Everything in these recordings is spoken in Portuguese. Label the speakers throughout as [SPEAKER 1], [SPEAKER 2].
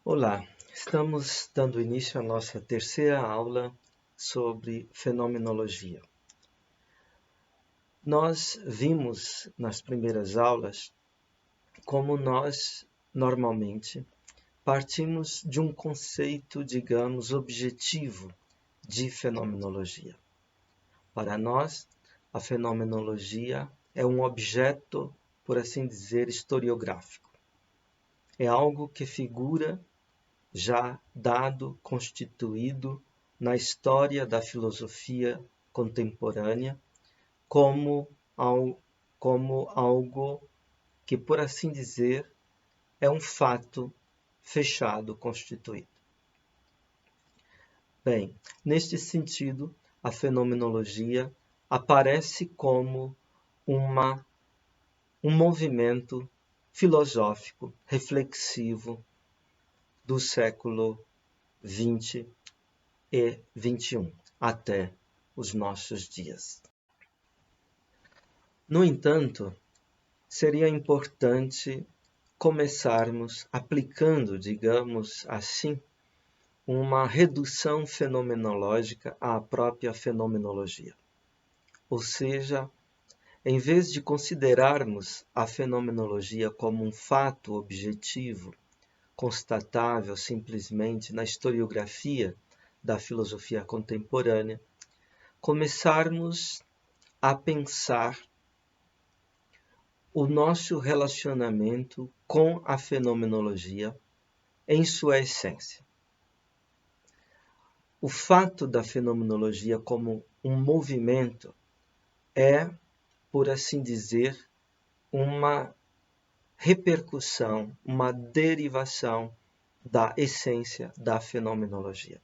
[SPEAKER 1] Olá, estamos dando início à nossa terceira aula sobre fenomenologia. Nós vimos nas primeiras aulas como nós, normalmente, partimos de um conceito, digamos, objetivo de fenomenologia. Para nós, a fenomenologia é um objeto, por assim dizer, historiográfico. É algo que figura já dado, constituído na história da filosofia contemporânea como, como algo que, por assim dizer, é um fato fechado, constituído. Bem, neste sentido, a fenomenologia aparece como um movimento filosófico, reflexivo do século XX e XXI, até os nossos dias. No entanto, seria importante começarmos aplicando, digamos assim, uma redução fenomenológica à própria fenomenologia. Ou seja, em vez de considerarmos a fenomenologia como um fato objetivo, constatável simplesmente na historiografia da filosofia contemporânea, começarmos a pensar o nosso relacionamento com a fenomenologia em sua essência. O fato da fenomenologia como um movimento é, por assim dizer, uma repercussão, uma derivação da essência da fenomenologia.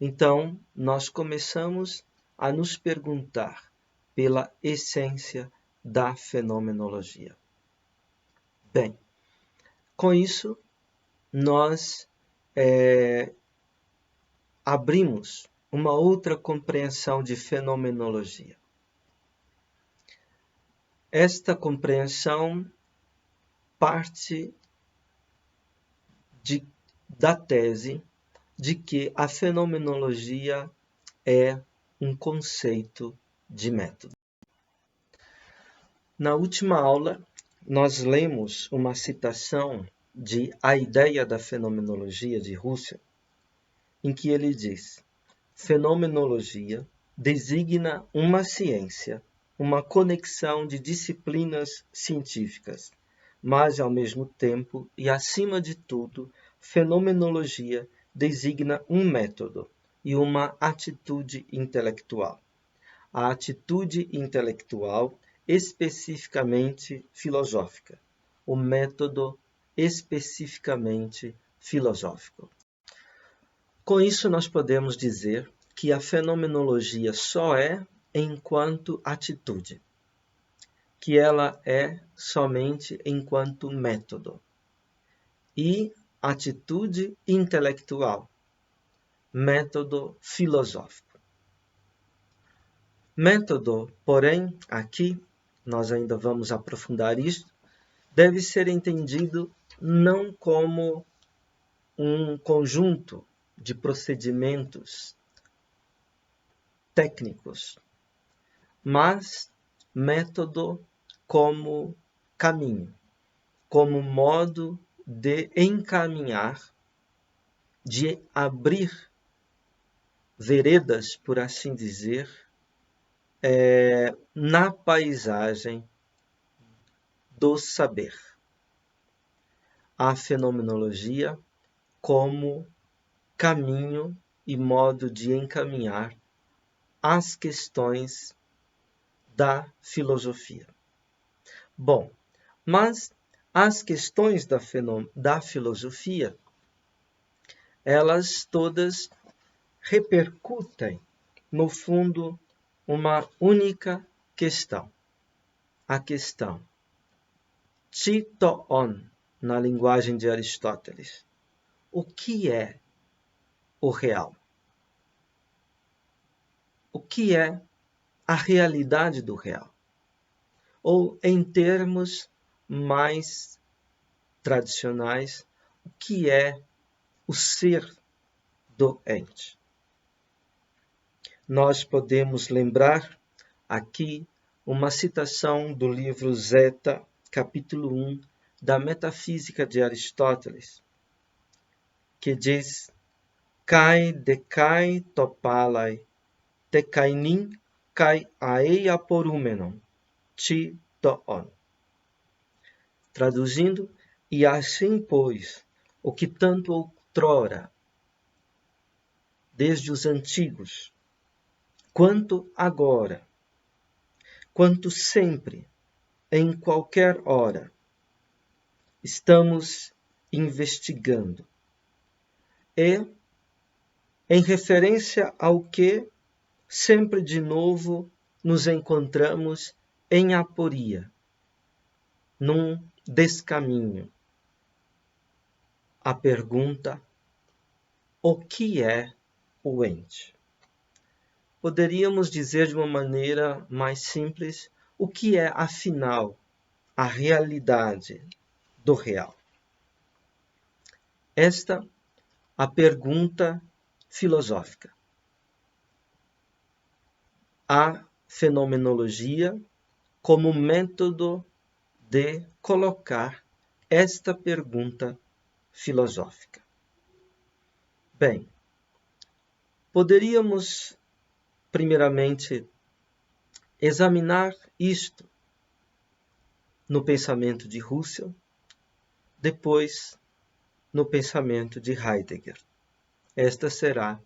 [SPEAKER 1] Então, nós começamos a nos perguntar pela essência da fenomenologia. Bem, com isso, nós abrimos uma outra compreensão de fenomenologia. Esta compreensão parte da tese de que a fenomenologia é um conceito de método. Na última aula, nós lemos uma citação de A Ideia da Fenomenologia de Husserl, em que ele diz: fenomenologia designa uma ciência, uma conexão de disciplinas científicas, mas, ao mesmo tempo e acima de tudo, fenomenologia designa um método e uma atitude intelectual. A atitude intelectual especificamente filosófica, o método especificamente filosófico. Com isso, nós podemos dizer que a fenomenologia só é enquanto atitude, que ela é somente enquanto método, e atitude intelectual, método filosófico. Método, porém, aqui, nós ainda vamos aprofundar isso, deve ser entendido não como um conjunto de procedimentos técnicos, mas método como caminho, como modo de encaminhar, de abrir veredas, por assim dizer, na paisagem do saber. A fenomenologia como caminho e modo de encaminhar as questões da filosofia. Bom, mas as questões da filosofia, elas todas repercutem, no fundo, uma única questão. A questão titoon, na linguagem de Aristóteles. O que é o real? O que é a realidade do real? Ou, em termos mais tradicionais, o que é o ser do ente. Nós podemos lembrar aqui uma citação do livro Zeta, capítulo 1, da Metafísica de Aristóteles, que diz: Kai dekai topalai, te kainin kai aeia porumenon, ti toon. Traduzindo, e assim, pois, o que tanto outrora, desde os antigos, quanto agora, quanto sempre, em qualquer hora, estamos investigando. E, em referência ao que, sempre de novo, nos encontramos em aporia, num descaminho. A pergunta: o que é o ente? Poderíamos dizer de uma maneira mais simples, o que é, afinal, a realidade do real? Esta a pergunta filosófica. A fenomenologia como método de colocar esta pergunta filosófica. Bem, poderíamos primeiramente examinar isto no pensamento de Husserl, depois no pensamento de Heidegger. Esta será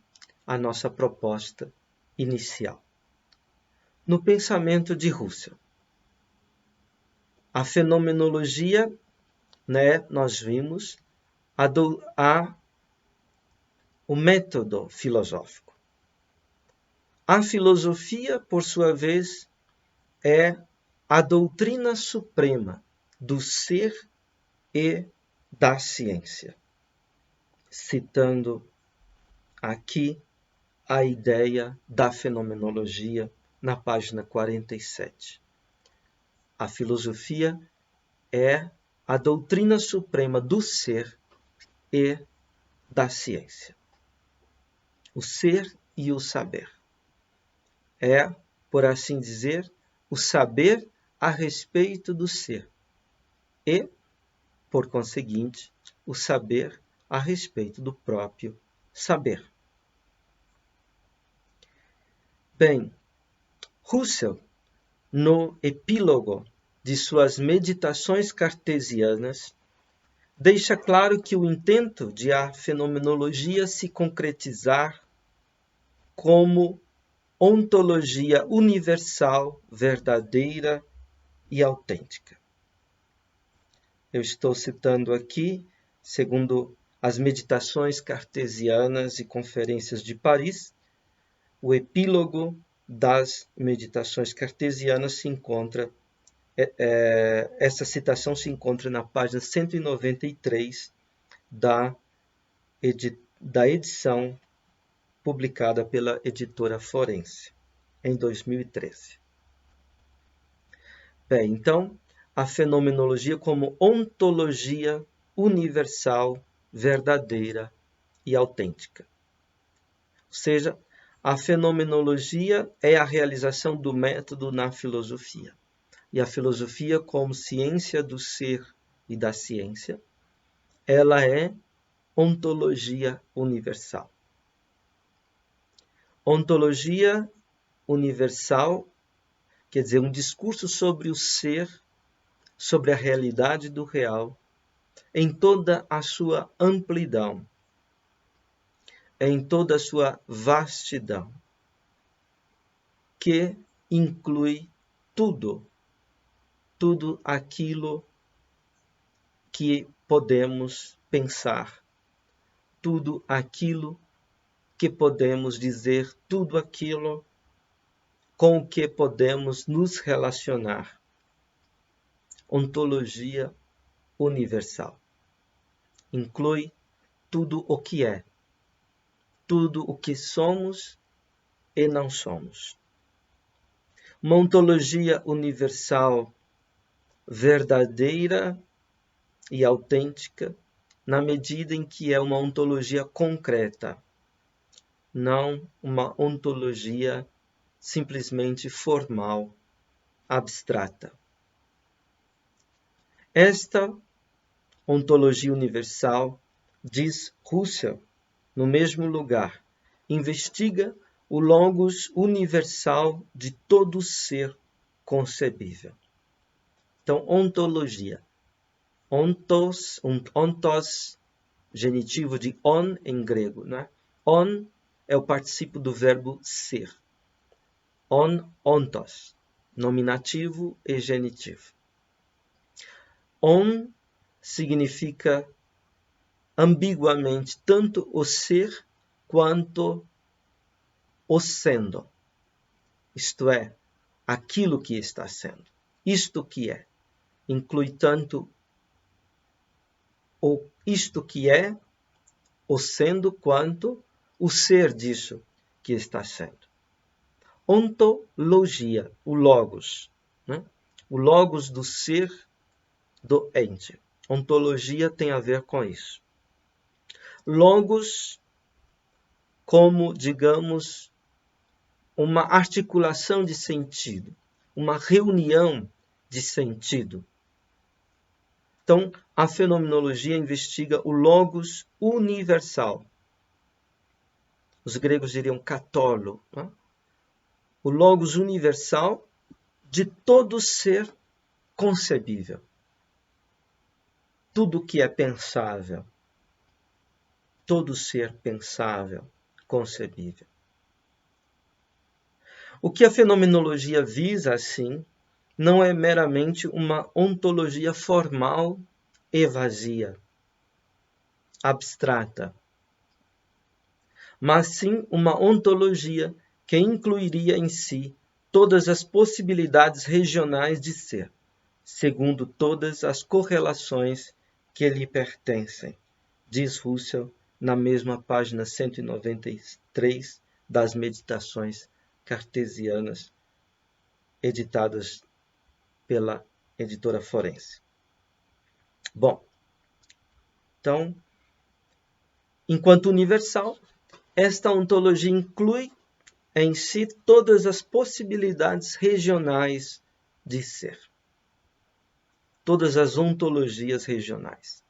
[SPEAKER 1] a nossa proposta inicial. No pensamento de Husserl, a fenomenologia, nós vimos, o método filosófico. A filosofia, por sua vez, é a doutrina suprema do ser e da ciência. Citando aqui a ideia da fenomenologia na página 47. A filosofia é a doutrina suprema do ser e da ciência. O ser e o saber. É, por assim dizer, o saber a respeito do ser e, por conseguinte, o saber a respeito do próprio saber. Bem, Husserl, no epílogo de suas meditações cartesianas, deixa claro que o intento de a fenomenologia se concretizar como ontologia universal, verdadeira e autêntica. Eu estou citando aqui, segundo as meditações cartesianas e conferências de Paris, o epílogo das meditações cartesianas se encontra, essa citação se encontra na página 193 da edição publicada pela editora Forense, em 2013. Bem, então, a fenomenologia como ontologia universal, verdadeira e autêntica. Ou seja, a fenomenologia é a realização do método na filosofia. E a filosofia, como ciência do ser e da ciência, ela é ontologia universal. Ontologia universal quer dizer um discurso sobre o ser, sobre a realidade do real, em toda a sua amplidão, em toda a sua vastidão, que inclui tudo aquilo que podemos pensar, tudo aquilo que podemos dizer, tudo aquilo com o que podemos nos relacionar. Ontologia universal. Inclui tudo o que é, tudo o que somos e não somos. Uma ontologia universal verdadeira e autêntica na medida em que é uma ontologia concreta, não uma ontologia simplesmente formal, abstrata. Esta ontologia universal, diz Husserl, no mesmo lugar, investiga o logos universal de todo ser concebível. Então, ontologia. Ontos, genitivo de on em grego, né? On é o particípio do verbo ser. Ontos, nominativo e genitivo. On significa ambiguamente tanto o ser quanto o sendo. Isto é, aquilo que está sendo. Isto que é. Inclui tanto o isto que é, o sendo, quanto o ser disso que está sendo. Ontologia, o logos, né? O logos do ser do ente. Ontologia tem a ver com isso. Logos como, digamos, uma articulação de sentido, uma reunião de sentido. Então, a fenomenologia investiga o logos universal. Os gregos diriam katolo, né? O logos universal de todo ser concebível. Tudo que é pensável. Todo ser pensável, concebível. O que a fenomenologia visa, assim, não é meramente uma ontologia formal e vazia, abstrata, mas sim uma ontologia que incluiria em si todas as possibilidades regionais de ser, segundo todas as correlações que lhe pertencem, diz Husserl na mesma página 193 das Meditações Cartesianas, editadas pela editora Forense. Bom, então, enquanto universal, esta ontologia inclui em si todas as possibilidades regionais de ser. Todas as ontologias regionais.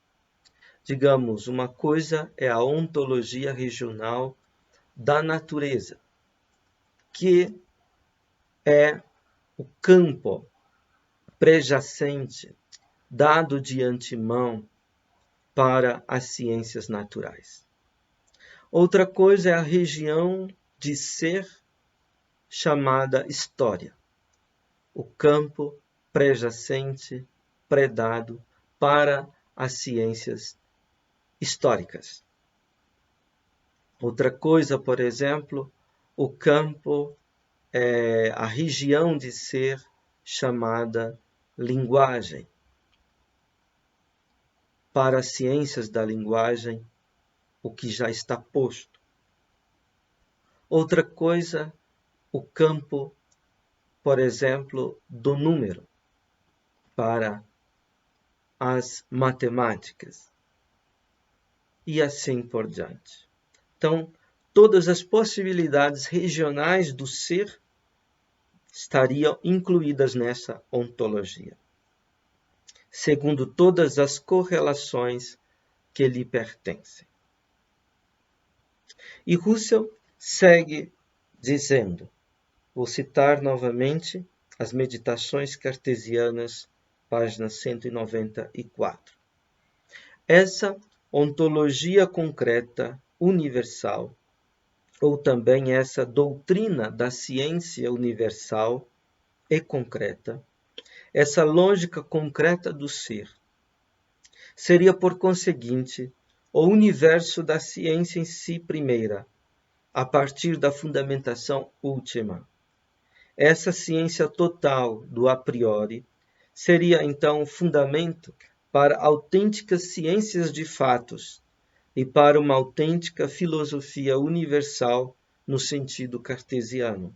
[SPEAKER 1] Digamos, uma coisa é a ontologia regional da natureza, que é o campo pré-jacente dado de antemão para as ciências naturais. Outra coisa é a região de ser chamada história, o campo pré-jacente, pré-dado para as ciências históricas. Outra coisa, por exemplo, o campo a região de ser chamada linguagem. Para as ciências da linguagem, o que já está posto. Outra coisa, o campo, por exemplo, do número, para as matemáticas. E assim por diante. Então, todas as possibilidades regionais do ser estariam incluídas nessa ontologia, segundo todas as correlações que lhe pertencem. E Husserl segue dizendo, vou citar novamente as Meditações Cartesianas, página 194. Essa ontologia concreta, universal, ou também essa doutrina da ciência universal e concreta, essa lógica concreta do ser, seria, por conseguinte, o universo da ciência em si primeira, a partir da fundamentação última. Essa ciência total do a priori seria, então, o fundamento para autênticas ciências de fatos e para uma autêntica filosofia universal no sentido cartesiano.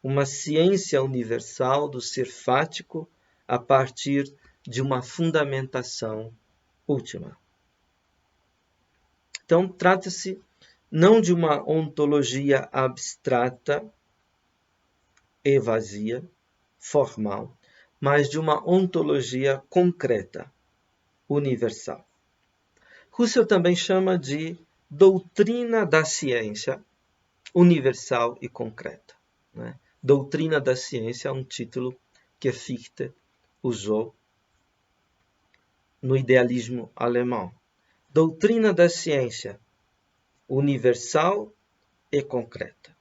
[SPEAKER 1] Uma ciência universal do ser fático a partir de uma fundamentação última. Então, trata-se não de uma ontologia abstrata e vazia, formal, mas de uma ontologia concreta, universal. Husserl também chama de doutrina da ciência universal e concreta. Né? Doutrina da ciência é um título que Fichte usou no idealismo alemão. Doutrina da ciência universal e concreta.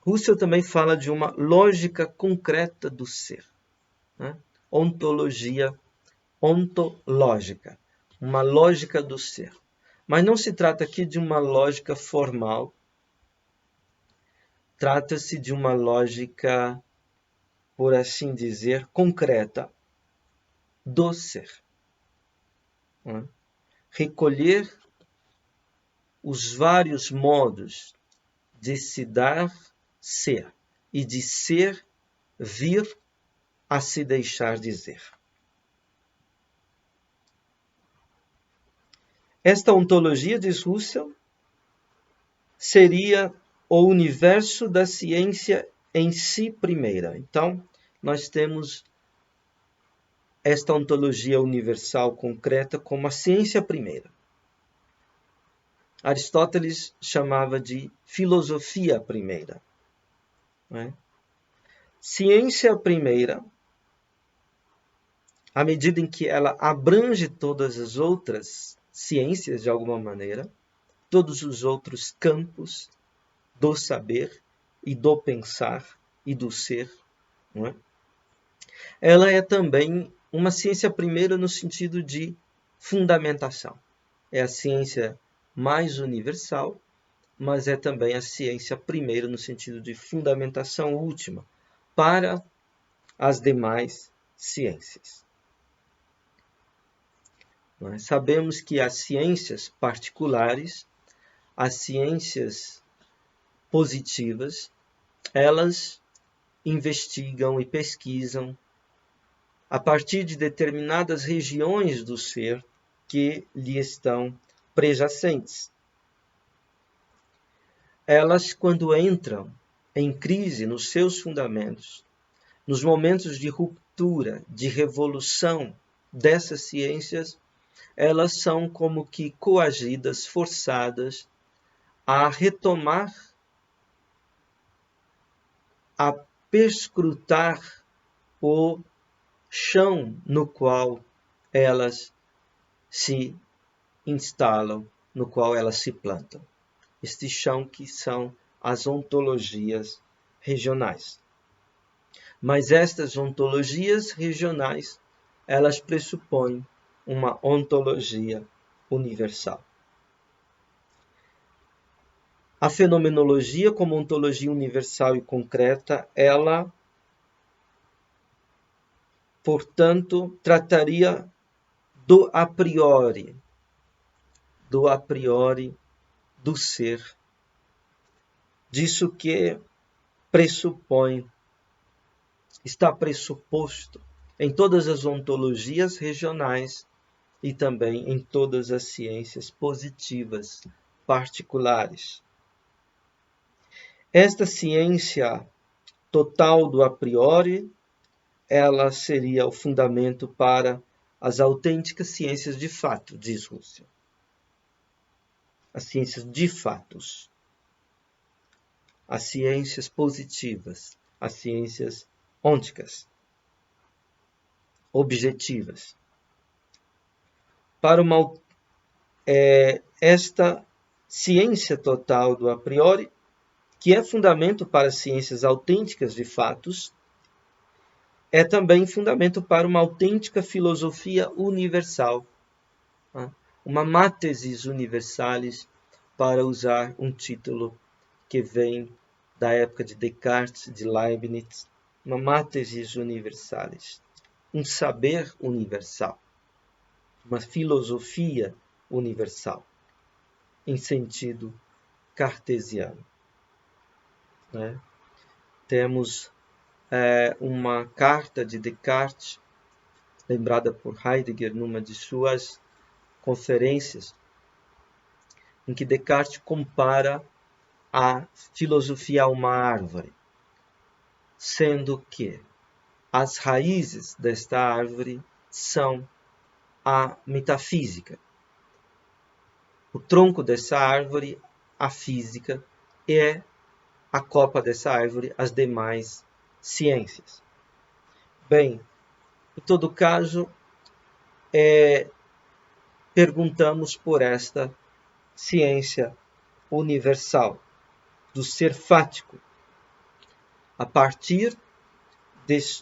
[SPEAKER 1] Husserl também fala de uma lógica concreta do ser, né? Ontologia ontológica, uma lógica do ser. Mas não se trata aqui de uma lógica formal, trata-se de uma lógica, por assim dizer, concreta do ser. Né? Recolher os vários modos de se dar ser e de ser vir a se deixar dizer. Esta ontologia, diz Husserl, seria o universo da ciência em si primeira. Então, nós temos esta ontologia universal concreta como a ciência primeira. Aristóteles chamava de filosofia primeira. Né? Ciência primeira, à medida em que ela abrange todas as outras ciências de alguma maneira, todos os outros campos do saber e do pensar e do ser, não é? Ela é também uma ciência primeira no sentido de fundamentação. É a ciência mais universal, mas é também a ciência primeira no sentido de fundamentação última para as demais ciências. Nós sabemos que as ciências particulares, as ciências positivas, elas investigam e pesquisam a partir de determinadas regiões do ser que lhe estão prejacentes. Elas, quando entram em crise nos seus fundamentos, nos momentos de ruptura, de revolução dessas ciências, elas são como que coagidas, forçadas a retomar, a perscrutar o chão no qual elas se instalam, no qual elas se plantam. Este chão que são as ontologias regionais. Mas estas ontologias regionais, elas pressupõem uma ontologia universal. A fenomenologia, como ontologia universal e concreta, ela, portanto, trataria do a priori do ser, disso que pressupõe, está pressuposto em todas as ontologias regionais e também em todas as ciências positivas particulares. Esta ciência total do a priori, ela seria o fundamento para as autênticas ciências de fato, diz Husserl. As ciências de fatos, as ciências positivas, as ciências ônticas, objetivas. Para esta ciência total do a priori, que é fundamento para as ciências autênticas de fatos, é também fundamento para uma autêntica filosofia universal, uma mátesis universalis, para usar um título que vem da época de Descartes, de Leibniz, uma mátesis universalis, um saber universal, uma filosofia universal, em sentido cartesiano. Né? Temos uma carta de Descartes, lembrada por Heidegger numa de suas conferências, em que Descartes compara a filosofia a uma árvore, sendo que as raízes desta árvore são a metafísica. O tronco dessa árvore, a física, e a copa dessa árvore, as demais ciências. Bem, em todo caso, perguntamos por esta ciência universal do ser fático, a partir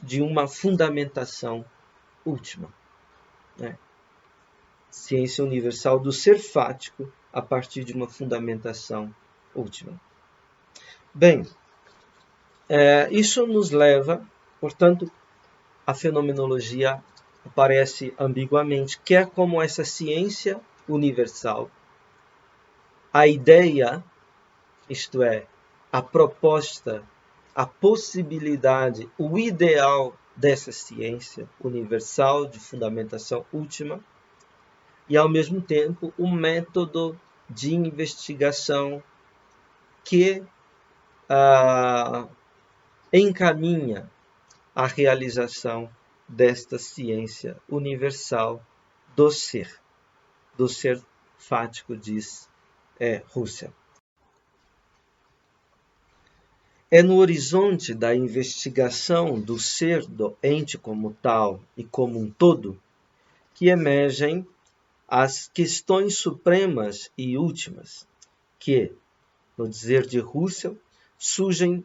[SPEAKER 1] de uma fundamentação última. Ciência universal do ser fático a partir de uma fundamentação última. Bem, isso nos leva, portanto, a fenomenologia aparece ambiguamente, quer como essa ciência universal, a ideia, isto é, a proposta, a possibilidade, o ideal dessa ciência universal de fundamentação última, e ao mesmo tempo um método de investigação que encaminha a realização desta ciência universal do ser fático, diz Husserl. É no horizonte da investigação do ser do ente como tal e como um todo que emergem as questões supremas e últimas, que, no dizer de Husserl, surgem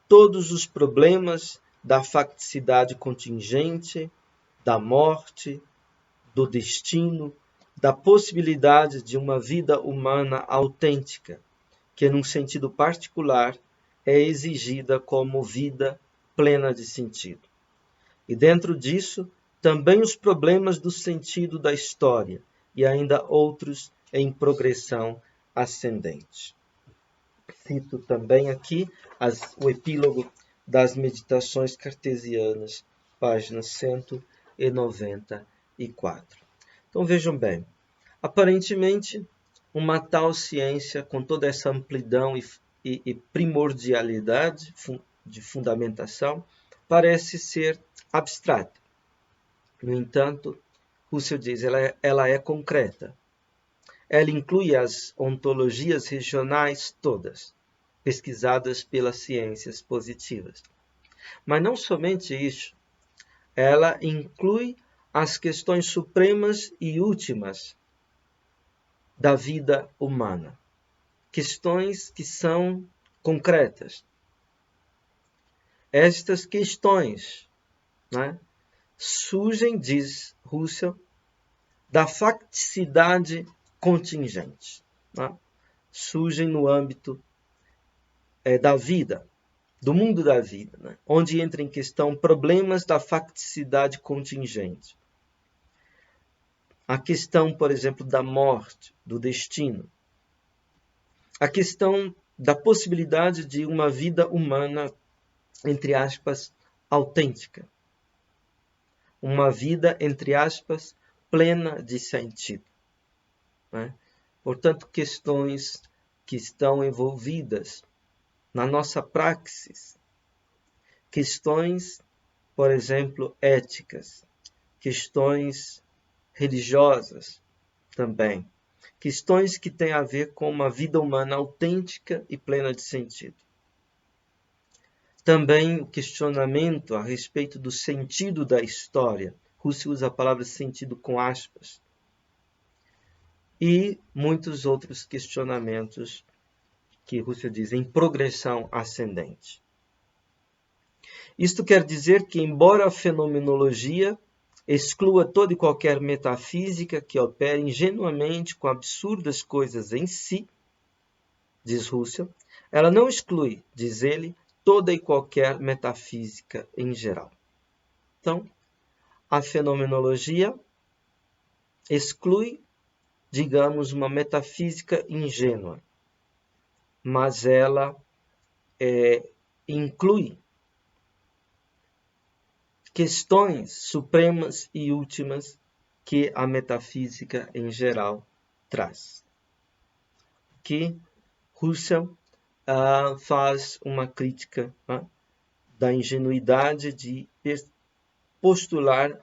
[SPEAKER 1] todos os problemas da facticidade contingente, da morte, do destino, da possibilidade de uma vida humana autêntica, que, num sentido particular, é exigida como vida plena de sentido. E dentro disso, também os problemas do sentido da história, e ainda outros em progressão ascendente. Cito também aqui o epílogo das Meditações Cartesianas, página 194. Então vejam bem, aparentemente uma tal ciência com toda essa amplidão e primordialidade de fundamentação parece ser abstrata. No entanto, Husserl diz, ela é concreta. Ela inclui as ontologias regionais todas, pesquisadas pelas ciências positivas. Mas não somente isso, ela inclui as questões supremas e últimas da vida humana. Questões que são concretas. Estas questões, surgem, diz Husserl, da facticidade contingente. Surgem no âmbito da vida, do mundo da vida, onde entra em questão problemas da facticidade contingente. A questão, por exemplo, da morte, do destino. A questão da possibilidade de uma vida humana, entre aspas, autêntica. Uma vida, entre aspas, plena de sentido. Portanto, questões que estão envolvidas na nossa praxis. Questões, por exemplo, éticas. Questões religiosas também. Questões que têm a ver com uma vida humana autêntica e plena de sentido. Também o questionamento a respeito do sentido da história. Husserl usa a palavra sentido com aspas. E muitos outros questionamentos que Husserl diz em progressão ascendente. Isto quer dizer que, embora a fenomenologia exclua toda e qualquer metafísica que opere ingenuamente com absurdas coisas em si, diz Husserl, ela não exclui, diz ele, toda e qualquer metafísica em geral. Então, a fenomenologia exclui, digamos, uma metafísica ingênua, mas ela inclui questões supremas e últimas que a metafísica em geral traz. que Husserl faz uma crítica da ingenuidade de postular,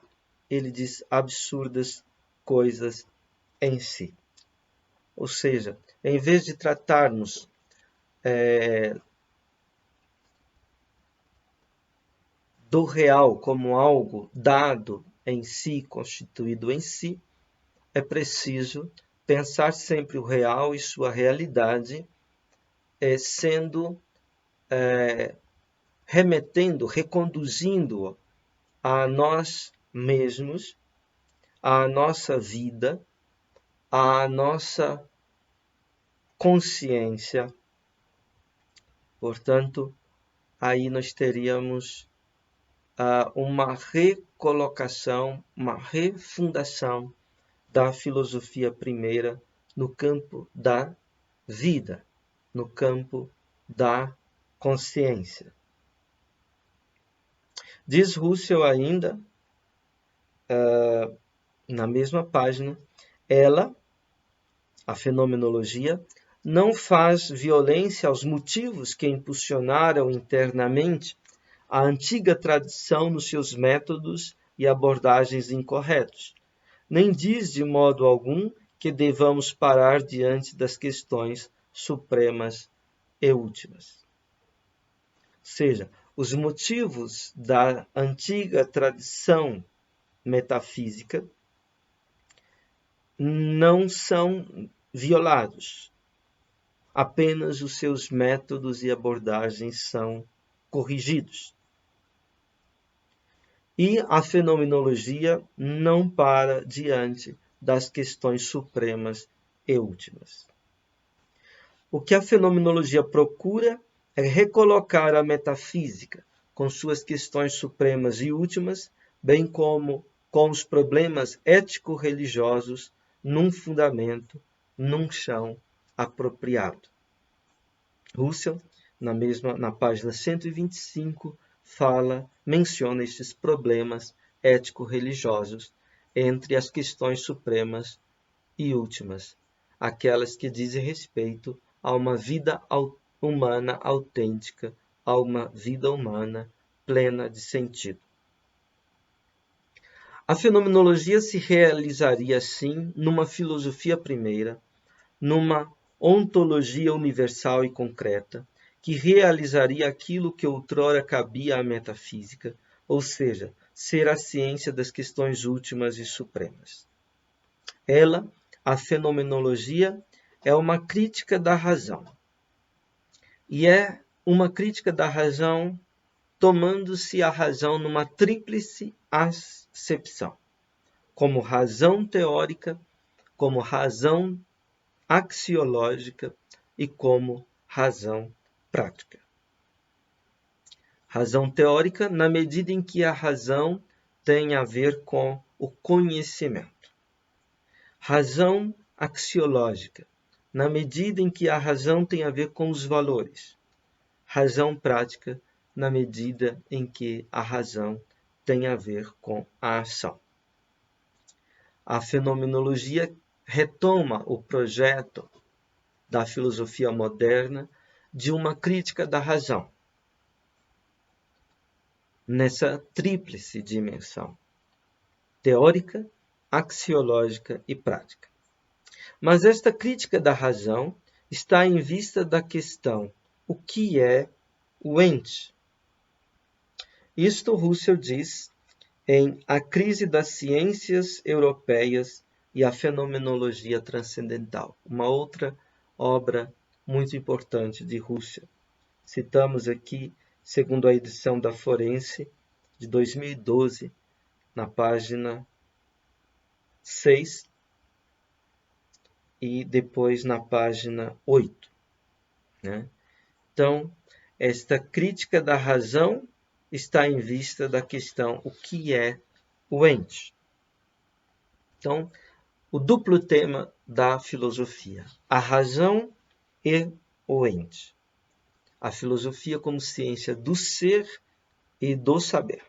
[SPEAKER 1] ele diz, absurdas coisas em si. Ou seja, em vez de tratarmos do real como algo dado em si, constituído em si, é preciso pensar sempre o real e sua realidade sendo remetendo, reconduzindo a nós mesmos, à nossa vida, à nossa consciência. Portanto, aí nós teríamos uma recolocação, uma refundação da filosofia primeira no campo da vida, no campo da consciência. Diz Husserl ainda, na mesma página, ela, a fenomenologia, não faz violência aos motivos que impulsionaram internamente a antiga tradição nos seus métodos e abordagens incorretos, nem diz de modo algum que devamos parar diante das questões supremas e últimas. Ou seja, os motivos da antiga tradição metafísica não são violados. Apenas os seus métodos e abordagens são corrigidos. E a fenomenologia não para diante das questões supremas e últimas. O que a fenomenologia procura é recolocar a metafísica com suas questões supremas e últimas, bem como com os problemas ético-religiosos, num fundamento, num chão apropriado. Husserl, na página 125, menciona estes problemas ético-religiosos entre as questões supremas e últimas, aquelas que dizem respeito a uma vida humana autêntica, a uma vida humana plena de sentido. A fenomenologia se realizaria assim numa filosofia primeira, numa ontologia universal e concreta, que realizaria aquilo que outrora cabia à metafísica, ou seja, ser a ciência das questões últimas e supremas. Ela, a fenomenologia, é uma crítica da razão. E é uma crítica da razão tomando-se a razão numa tríplice acepção, como razão teórica, como razão axiológica e como razão prática. Razão teórica, na medida em que a razão tem a ver com o conhecimento. Razão axiológica, na medida em que a razão tem a ver com os valores. Razão prática, na medida em que a razão tem a ver com a ação. A fenomenologia retoma o projeto da filosofia moderna de uma crítica da razão, nessa tríplice dimensão, teórica, axiológica e prática. Mas esta crítica da razão está em vista da questão: o que é o ente? Isto Husserl diz em A Crise das Ciências Europeias e a Fenomenologia Transcendental, uma outra obra muito importante de Husserl. Citamos aqui, segundo a edição da Forense, de 2012, na página 6 e depois na página 8. Então, esta crítica da razão está em vista da questão: o que é o ente? Então, o duplo tema da filosofia: a razão e o ente. A filosofia como ciência do ser e do saber.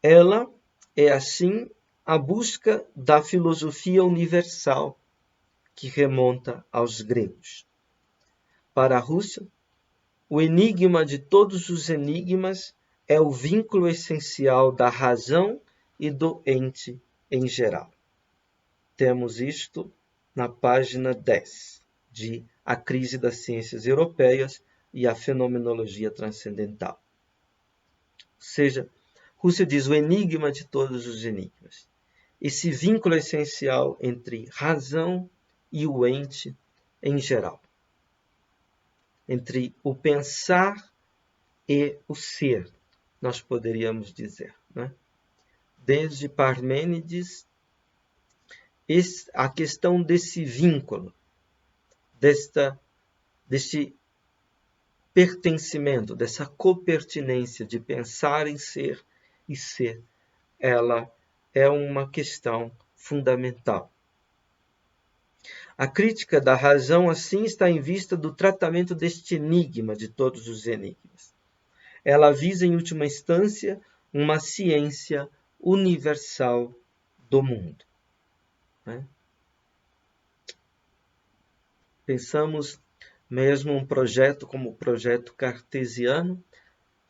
[SPEAKER 1] Ela é, assim, a busca da filosofia universal, que remonta aos gregos. Para a Rússia, o enigma de todos os enigmas é o vínculo essencial da razão e do ente em geral. Temos isto na página 10, de A Crise das Ciências Europeias e a Fenomenologia Transcendental. Ou seja, Husserl diz o enigma de todos os enigmas. Esse vínculo essencial entre razão e o ente em geral. Entre o pensar e o ser, nós poderíamos dizer, né? Desde Parmênides, a questão desse vínculo, deste pertencimento, dessa copertinência de pensar em ser e ser, ela é uma questão fundamental. A crítica da razão, assim, está em vista do tratamento deste enigma de todos os enigmas. Ela visa, em última instância, uma ciência universal do mundo. Né? Pensamos mesmo um projeto como o projeto cartesiano,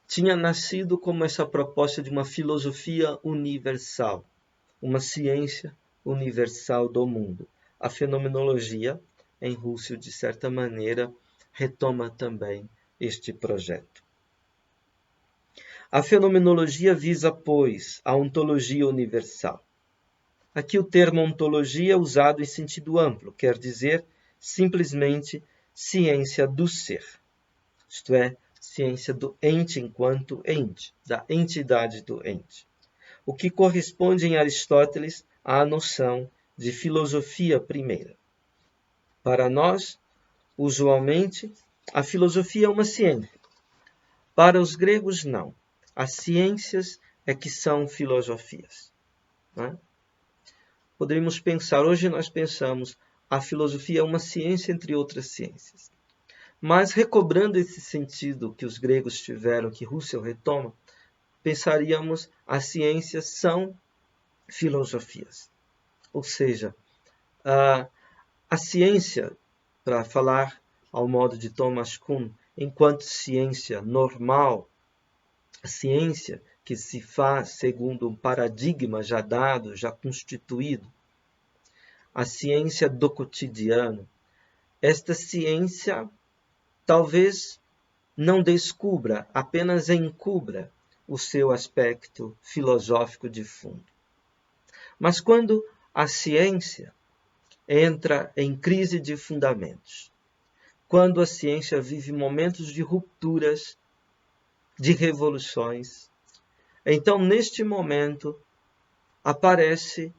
[SPEAKER 1] tinha nascido como essa proposta de uma filosofia universal, uma ciência universal do mundo. A fenomenologia, em Husserl, de certa maneira, retoma também este projeto. A fenomenologia visa, pois, a ontologia universal. Aqui o termo ontologia é usado em sentido amplo, quer dizer simplesmente ciência do ser, isto é, ciência do ente enquanto ente, da entidade do ente. O que corresponde em Aristóteles à noção de filosofia primeira. Para nós, usualmente, a filosofia é uma ciência. Para os gregos, não. As ciências é que são filosofias. Né? Poderíamos pensar, hoje nós pensamos, a filosofia é uma ciência entre outras ciências. Mas, recobrando esse sentido que os gregos tiveram, que Husserl retoma, pensaríamos, as ciências são filosofias. Ou seja, a ciência, para falar ao modo de Thomas Kuhn, enquanto ciência normal, a ciência que se faz segundo um paradigma já dado, já constituído, a ciência do cotidiano, esta ciência talvez não descubra, apenas encubra o seu aspecto filosófico de fundo. Mas quando a ciência entra em crise de fundamentos, quando a ciência vive momentos de rupturas, de revoluções, então neste momento aparece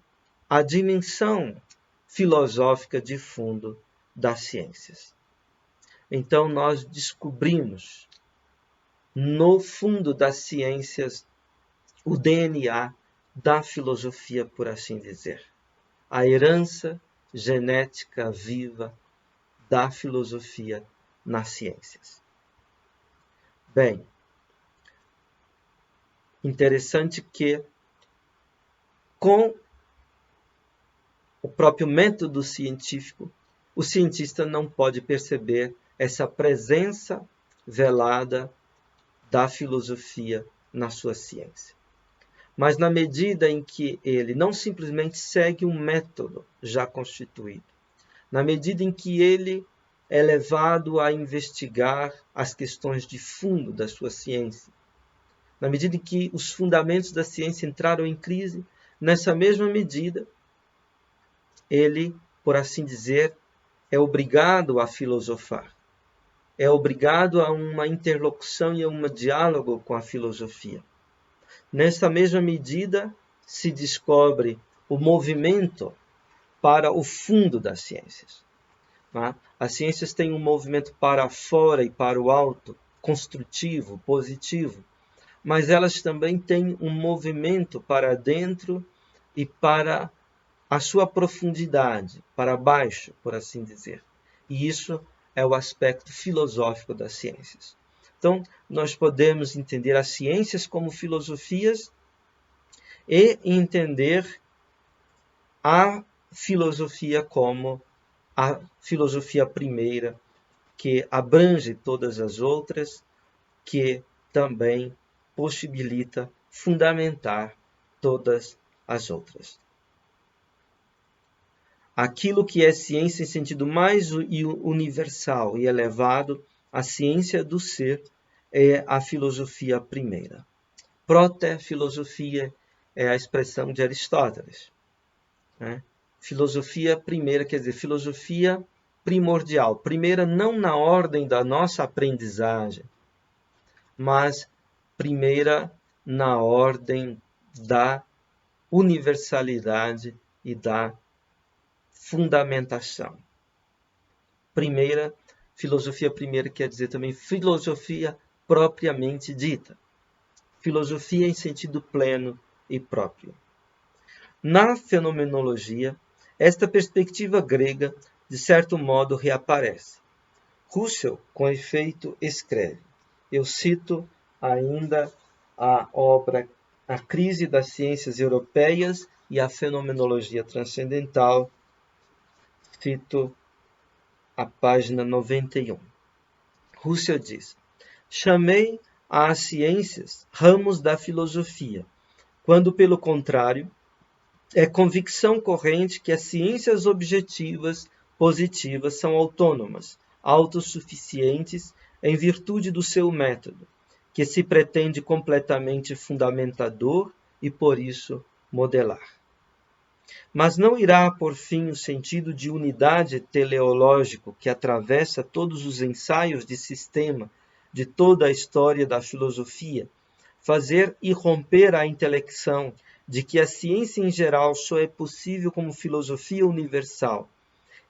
[SPEAKER 1] a dimensão filosófica de fundo das ciências. Então nós descobrimos no fundo das ciências o DNA da filosofia, por assim dizer. A herança genética viva da filosofia nas ciências. Bem, interessante que com o próprio método científico, o cientista não pode perceber essa presença velada da filosofia na sua ciência. Mas na medida em que ele não simplesmente segue um método já constituído, na medida em que ele é levado a investigar as questões de fundo da sua ciência, na medida em que os fundamentos da ciência entraram em crise, nessa mesma medida, ele, por assim dizer, é obrigado a filosofar. É obrigado a uma interlocução e a um diálogo com a filosofia. Nessa mesma medida, se descobre o movimento para o fundo das ciências. As ciências têm um movimento para fora e para o alto, construtivo, positivo, mas elas também têm um movimento para dentro e para a sua profundidade, para baixo, por assim dizer. E isso é o aspecto filosófico das ciências. Então, nós podemos entender as ciências como filosofias e entender a filosofia como a filosofia primeira, que abrange todas as outras, que também possibilita fundamentar todas as outras. Aquilo que é ciência em sentido mais universal e elevado, a ciência do ser, é a filosofia primeira. Proto-filosofia é a expressão de Aristóteles. Filosofia primeira quer dizer filosofia primordial. Primeira não na ordem da nossa aprendizagem, mas primeira na ordem da universalidade e da fundamentação. Filosofia primeira quer dizer também filosofia propriamente dita. Filosofia em sentido pleno e próprio. Na fenomenologia, esta perspectiva grega, de certo modo, reaparece. Husserl, com efeito, escreve. Eu cito ainda a obra A Crise das Ciências Europeias e a Fenomenologia Transcendental, cito a página 91. Husserl diz: chamei às ciências ramos da filosofia, quando, pelo contrário, é convicção corrente que as ciências objetivas positivas são autônomas, autossuficientes em virtude do seu método, que se pretende completamente fundamentador e, por isso, modelar. Mas não irá, por fim, o sentido de unidade teleológico que atravessa todos os ensaios de sistema de toda a história da filosofia, fazer irromper a intelecção de que a ciência em geral só é possível como filosofia universal,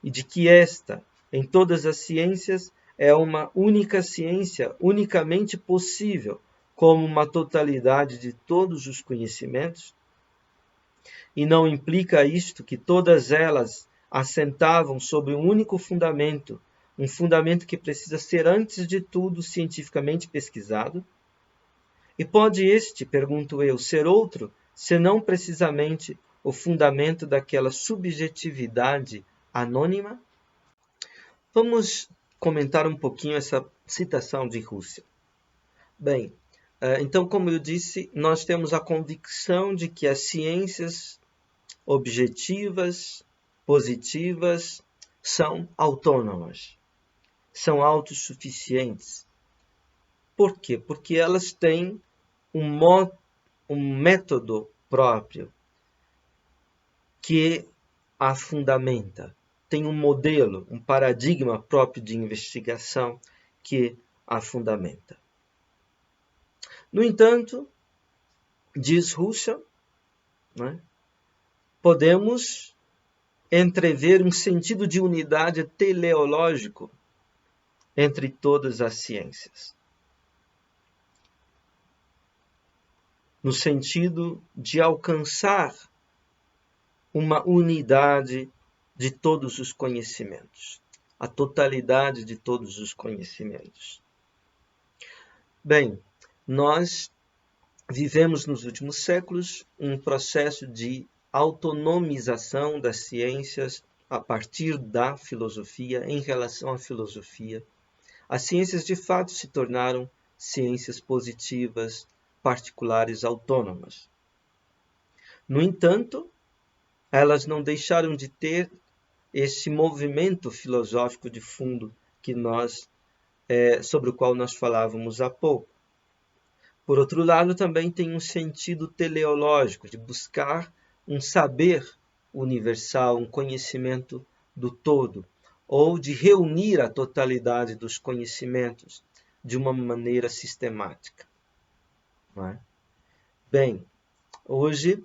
[SPEAKER 1] e de que esta, em todas as ciências, é uma única ciência, unicamente possível como uma totalidade de todos os conhecimentos? E não implica isto que todas elas assentavam sobre um único fundamento, um fundamento que precisa ser, antes de tudo, cientificamente pesquisado? E pode este, pergunto eu, ser outro, senão precisamente o fundamento daquela subjetividade anônima? Vamos comentar um pouquinho essa citação de Husserl. Bem, então, como eu disse, nós temos a convicção de que as ciências objetivas, positivas, são autônomas, são autossuficientes. Por quê? Porque elas têm um método próprio que a fundamenta. Tem um modelo, um paradigma próprio de investigação que a fundamenta. No entanto, diz Husserl, podemos entrever um sentido de unidade teleológico entre todas as ciências. No sentido de alcançar uma unidade de todos os conhecimentos, a totalidade de todos os conhecimentos. Bem, nós vivemos nos últimos séculos um processo de autonomização das ciências a partir da filosofia, em relação à filosofia. As ciências de fato se tornaram ciências positivas, particulares, autônomas. No entanto, elas não deixaram de ter esse movimento filosófico de fundo que sobre o qual nós falávamos há pouco. Por outro lado, também tem um sentido teleológico, de buscar um saber universal, um conhecimento do todo, ou de reunir a totalidade dos conhecimentos de uma maneira sistemática. Não é? Bem, hoje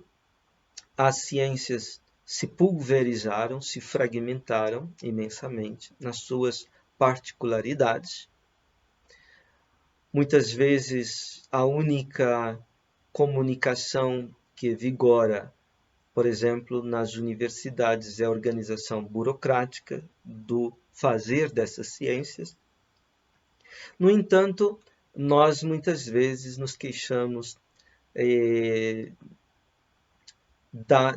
[SPEAKER 1] as ciências se pulverizaram, se fragmentaram imensamente nas suas particularidades. Muitas vezes a única comunicação que vigora, por exemplo, nas universidades é a organização burocrática do fazer dessas ciências. No entanto, nós muitas vezes nos queixamos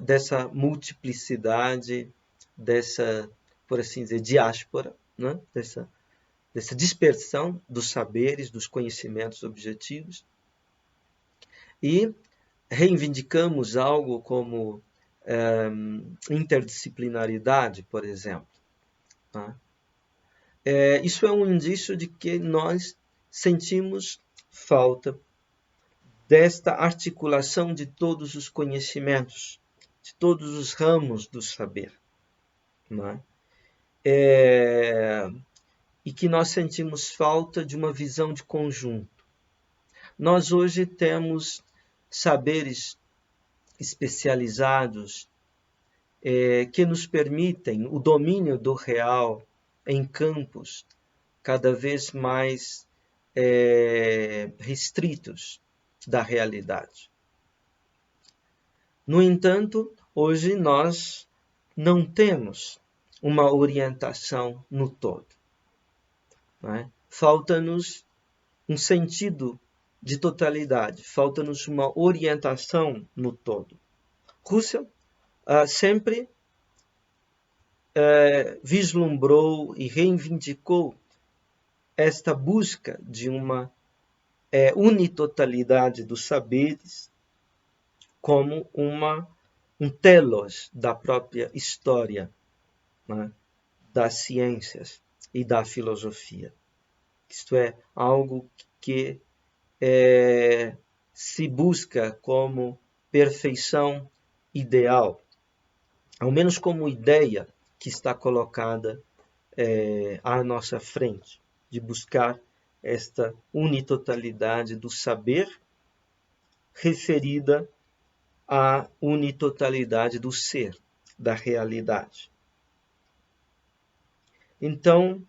[SPEAKER 1] dessa multiplicidade, dessa por assim dizer, diáspora, né? dessa dispersão dos saberes, dos conhecimentos objetivos, e reivindicamos algo como interdisciplinaridade, por exemplo. Tá? Isso é um indício de que nós sentimos falta desta articulação de todos os conhecimentos, de todos os ramos do saber. Né? E que nós sentimos falta de uma visão de conjunto. Nós hoje temos saberes especializados que nos permitem o domínio do real em campos cada vez mais restritos da realidade. No entanto, hoje nós não temos uma orientação no todo. Né? Falta-nos um sentido de totalidade, falta-nos uma orientação no todo. Russell sempre vislumbrou e reivindicou esta busca de uma unitotalidade dos saberes como um telos da própria história, né, das ciências e da filosofia. Isto é, algo que se busca como perfeição ideal, ao menos como ideia que está colocada à nossa frente, de buscar esta unitotalidade do saber referida à unitotalidade do ser, da realidade. Então,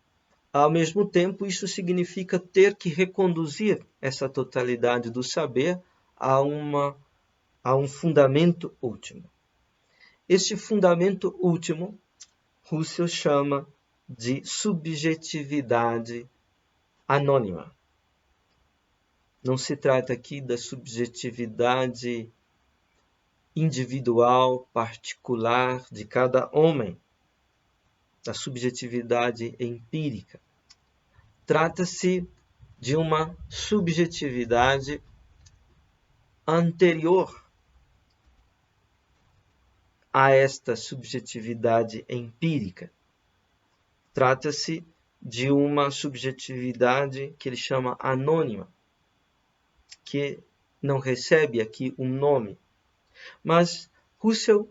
[SPEAKER 1] ao mesmo tempo, isso significa ter que reconduzir essa totalidade do saber a um fundamento último. Este fundamento último, Russell chama de subjetividade anônima. Não se trata aqui da subjetividade individual, particular de cada homem, da subjetividade empírica. Trata-se de uma subjetividade anterior a esta subjetividade empírica. Trata-se de uma subjetividade que ele chama anônima, que não recebe aqui um nome. Mas Russell,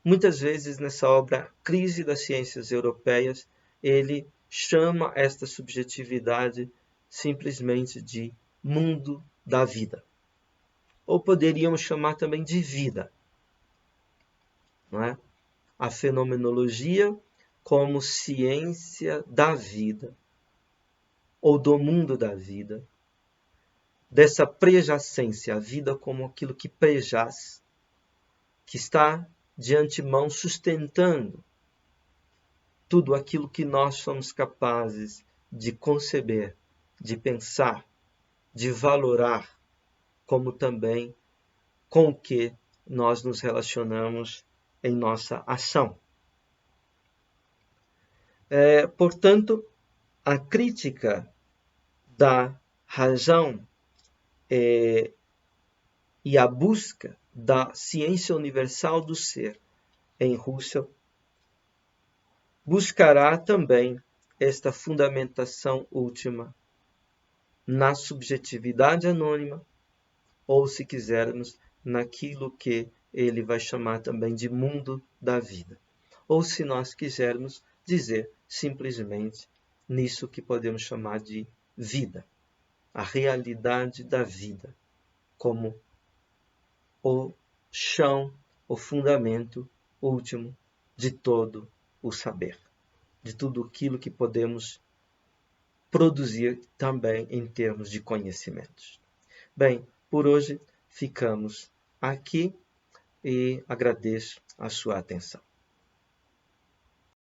[SPEAKER 1] muitas vezes nessa obra Crise das Ciências Europeias, ele chama esta subjetividade simplesmente de mundo da vida. Ou poderíamos chamar também de vida. Não é? A fenomenologia como ciência da vida, ou do mundo da vida, dessa prejacência, a vida como aquilo que prejaz, que está de antemão sustentando tudo aquilo que nós somos capazes de conceber, de pensar, de valorar, como também com o que nós nos relacionamos em nossa ação. Portanto, a crítica da razão e a busca da ciência universal do ser em Russell buscará também esta fundamentação última na subjetividade anônima, ou, se quisermos, naquilo que ele vai chamar também de mundo da vida. Ou, se nós quisermos dizer simplesmente nisso que podemos chamar de vida, a realidade da vida, como o chão, o fundamento último de todo o saber, de tudo aquilo que podemos produzir também em termos de conhecimentos. Bem, por hoje ficamos aqui e agradeço a sua atenção.